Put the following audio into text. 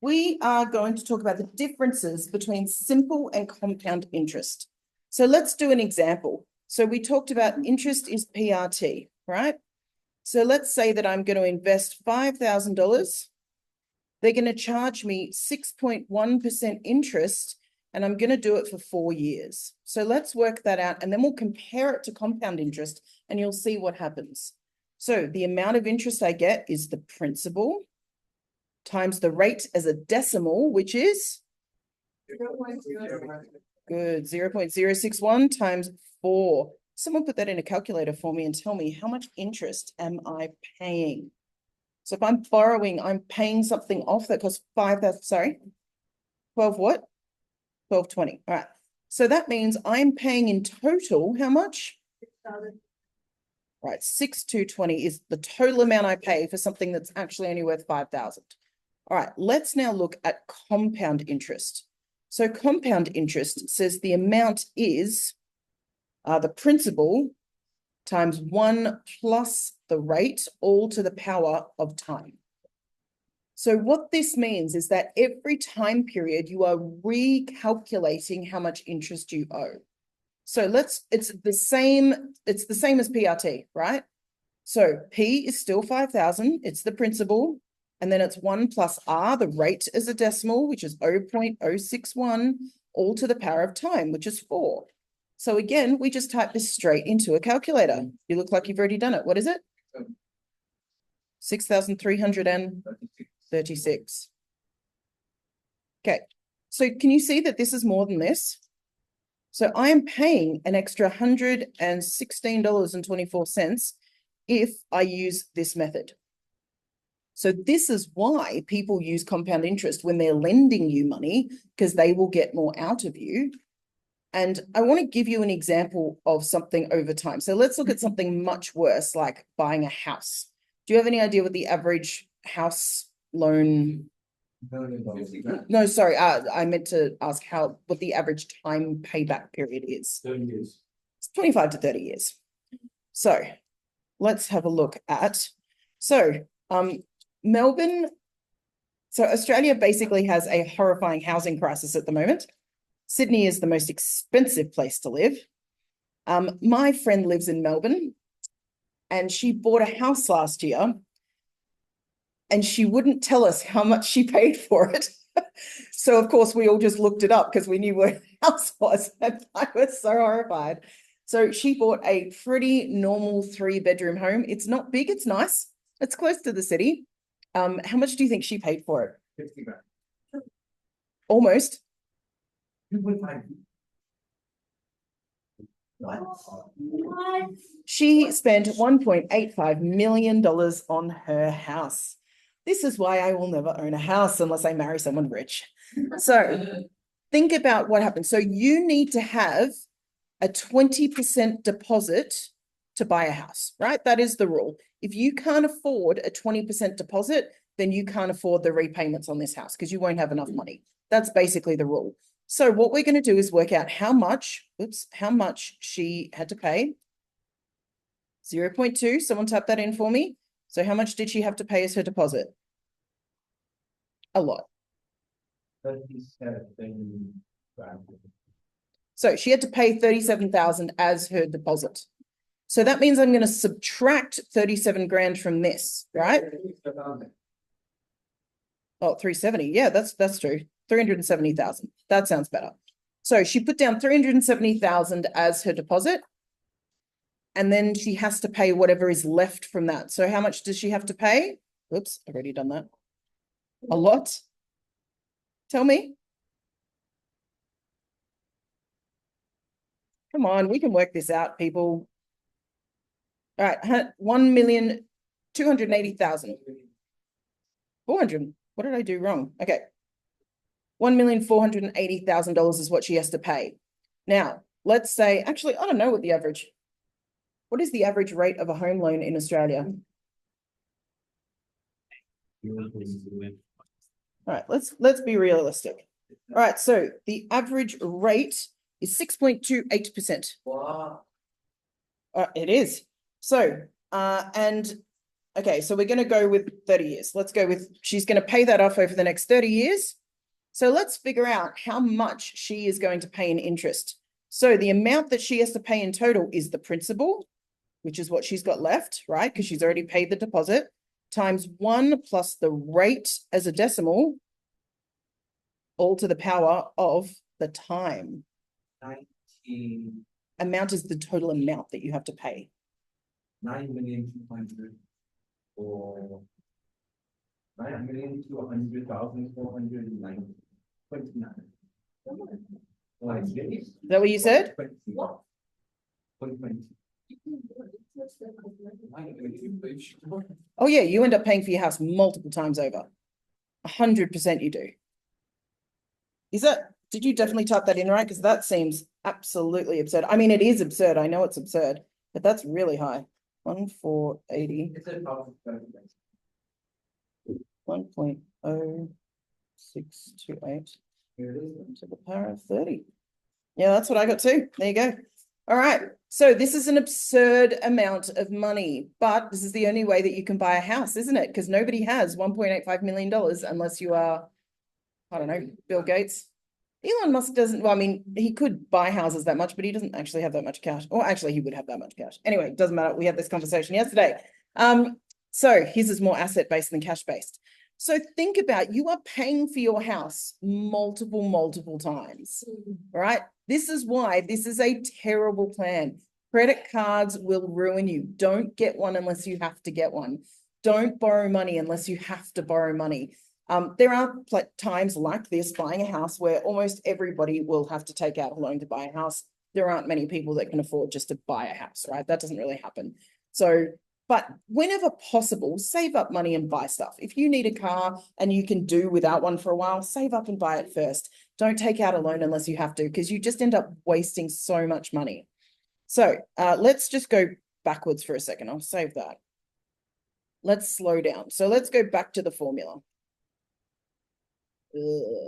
we are going to talk about the differences between simple and compound interest. So let's do an example. So we talked about interest is PRT, right? So let's say that I'm going to invest $5,000. They're going to charge me 6.1% interest, and I'm going to do it for 4 years. So let's work that out, and then we'll compare it to compound interest, and you'll see what happens. So the amount of interest I get is the principal times the rate as a decimal, which is good, 0.061 times 4. Someone put that in a calculator for me and tell me how much interest am I paying? So if I'm borrowing, I'm paying something off that costs 5,000, sorry, 12 what? 12.20. All right. So that means I'm paying in total how much? 6,000. Right, 6,220 is the total amount I pay for something that's actually only worth 5,000. All right, let's now look at compound interest. So compound interest says the amount is the principal times 1 plus the rate, all to the power of time. So what this means is that every time period you are recalculating how much interest you owe. So it's the same as PRT, right? So P is still 5,000, it's the principal, and then it's 1 plus R, the rate as a decimal, which is 0.061, all to the power of time, which is 4. So again, we just type this straight into a calculator. You look like you've already done it. What is it? 6,336. Okay, so can you see that this is more than this? So I am paying an extra $116.24 if I use this method. So this is why people use compound interest when they're lending you money, because they will get more out of you. And I want to give you an example of something over time. So let's look at something much worse, like buying a house. Do you have any idea what the average house loan? No, sorry. I meant to ask what the average time payback period is. 30 years. It's 25 to 30 years. So let's have a look at, Melbourne. So Australia basically has a horrifying housing crisis at the moment. Sydney is the most expensive place to live. My friend lives in Melbourne and she bought a house last year and she wouldn't tell us how much she paid for it. So of course we all just looked it up because we knew where the house was, and I was so horrified. So she bought a pretty normal 3-bedroom home. It's not big, it's nice. It's close to the city. How much do you think she paid for it? 50 grand. Almost. 2.5. She spent $1.85 million on her house. This is why I will never own a house unless I marry someone rich. So think about what happens. So you need to have a 20% deposit to buy a house, right? That is the rule. If you can't afford a 20% deposit, then you can't afford the repayments on this house because you won't have enough money. That's basically the rule. So what we're going to do is work out how much she had to pay. 0.2, someone type that in for me. So how much did she have to pay as her deposit? A lot. 37. So she had to pay 37,000 as her deposit. So that means I'm going to subtract 37 grand from this, right? Oh, 370. Yeah, that's true. 370,000. That sounds better. So she put down 370,000 as her deposit. And then she has to pay whatever is left from that. So how much does she have to pay? Oops, I've already done that. A lot. Tell me. Come on, we can work this out, people. All right, 1,280,000. 400. What did I do wrong? Okay. $1,480,000 is what she has to pay. Now, let's say, actually, I don't know what is the average rate of a home loan in Australia? All right, let's be realistic. All right, so the average rate is 6.28%. Wow. It is. So, and Okay, so we're going to go with 30 years. Let's go with, she's going to pay that off over the next 30 years. So let's figure out how much she is going to pay in interest. So the amount that she has to pay in total is the principal, which is what she's got left, right? Because she's already paid the deposit, times 1 plus the rate as a decimal, all to the power of the time. 19, Amount is the total amount that you have to pay. 9,200,000 or 9,200,490 29. Like this. Is that what you said? 20. Oh yeah, you end up paying for your house multiple times over. 100% you do. Is that, did you definitely type that in right? Because that seems absolutely absurd. I mean, it is absurd. I know it's absurd, but that's really high. 1,480, It's a power of 1.0628 Here it is. to the power of 30. Yeah, that's what I got too. There you go. All right. So this is an absurd amount of money, but this is the only way that you can buy a house, isn't it? Because nobody has $1.85 million unless you are, I don't know, Bill Gates. Elon Musk doesn't, well, I mean, he could buy houses that much, but he doesn't actually have that much cash. Or actually, he would have that much cash. Anyway, it doesn't matter. We had this conversation yesterday. So his is more asset-based than cash-based. So think about, you are paying for your house multiple times, right? This is why this is a terrible plan. Credit cards will ruin you. Don't get one unless you have to get one. Don't borrow money unless you have to borrow money. There are times like this, buying a house, where almost everybody will have to take out a loan to buy a house. There aren't many people that can afford just to buy a house, right? That doesn't really happen. So, but whenever possible, save up money and buy stuff. If you need a car and you can do without one for a while, save up and buy it first. Don't take out a loan unless you have to, because you just end up wasting so much money. So let's just go backwards for a second. I'll save that. Let's slow down. So let's go back to the formula. Ugh.